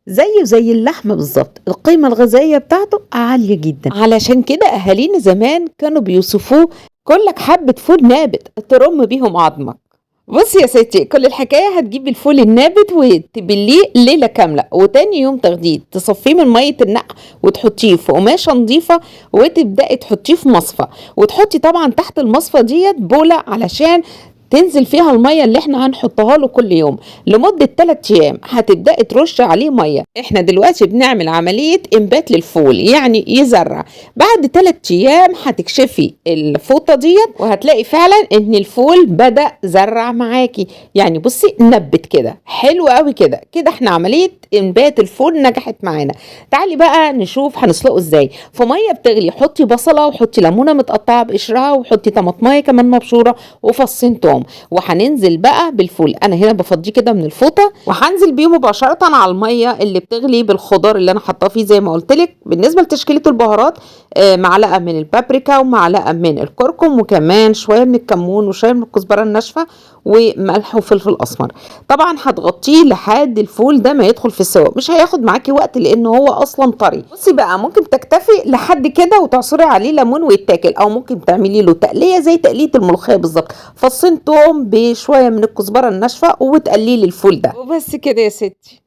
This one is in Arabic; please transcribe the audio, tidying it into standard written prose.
زيه زي اللحمة بالضبط، القيمة الغذائية بتاعته عالية جدًا، علشان كده أهالينا زمان كانوا بيوصفوه كُلّك حبّة فول نابت ترُم بيهم عضمك. بُصّي يا ستّي، كل الحكاية هتجيبي الفول النابت وتبلّيه ليلة كاملة، وتاني يوم تاخديه تصفّيه من مَيّة النقع وتحطّيه في قماشة نضيفة وتبدئي تحطّيه في مصفى، وتحطّي طبعًا تحت المصفى ديّة بولة علشان تنزل فيها المَيّة اللي إحنا هنحطّها له كل يوم، لمدة 3 أيام هتبدئي ترُشّي عليه مَيّة. إحنا دلوقتي بنعمل عملية إنبات للفول، يعني يزرّع. بعد 3 أيام هتكشفي الفوطة ديّة وهتلاقي فعلًا إن الفول بدأ زرّع معاكِ، يعني بُصّي نبِّت كده، حلو أوي كده، كده إحنا عملية إنبات الفول نجحت معانا. تعالي بقى نشوف هنسلقه إزاي، في مَيّة بتغلي حُطّي بصلة وحُطّي ليمونة متقطّعة بقشرها وحُطّي طماطماية كمان مبشورة وفصّين توم، وهننزل بقى بالفول، أنا هنا بافضّيه كده من الفوطة وهانزل بيه مباشرةً على المَيّة اللي بتغلي بالخضار اللي أنا حاطاه فيه زي ما قُلت لِك. بالنسبة لتشكيلة البهارات معلقة من البابريكا ومعلقة من الكركم وكمان شوية من الكمون وشوية من الكزبرة الناشفة وملح وفلفل أسمر. طبعًا هتغطّيه لحد الفول ده ما يدخل في السوا، مش هياخد معاكِ وقت لإن هو أصلًا طري. بُصّي بقى ممكن تكتفي لحد كده وتعصري عليه ليمون ويتاكل، أو ممكن تعملي له تقلية زي تقلية الملوخية بالضبط، فصّين توم بشوية من الكزبرة الناشفة وتقلّي لي الفول ده، وبس كده يا ستي.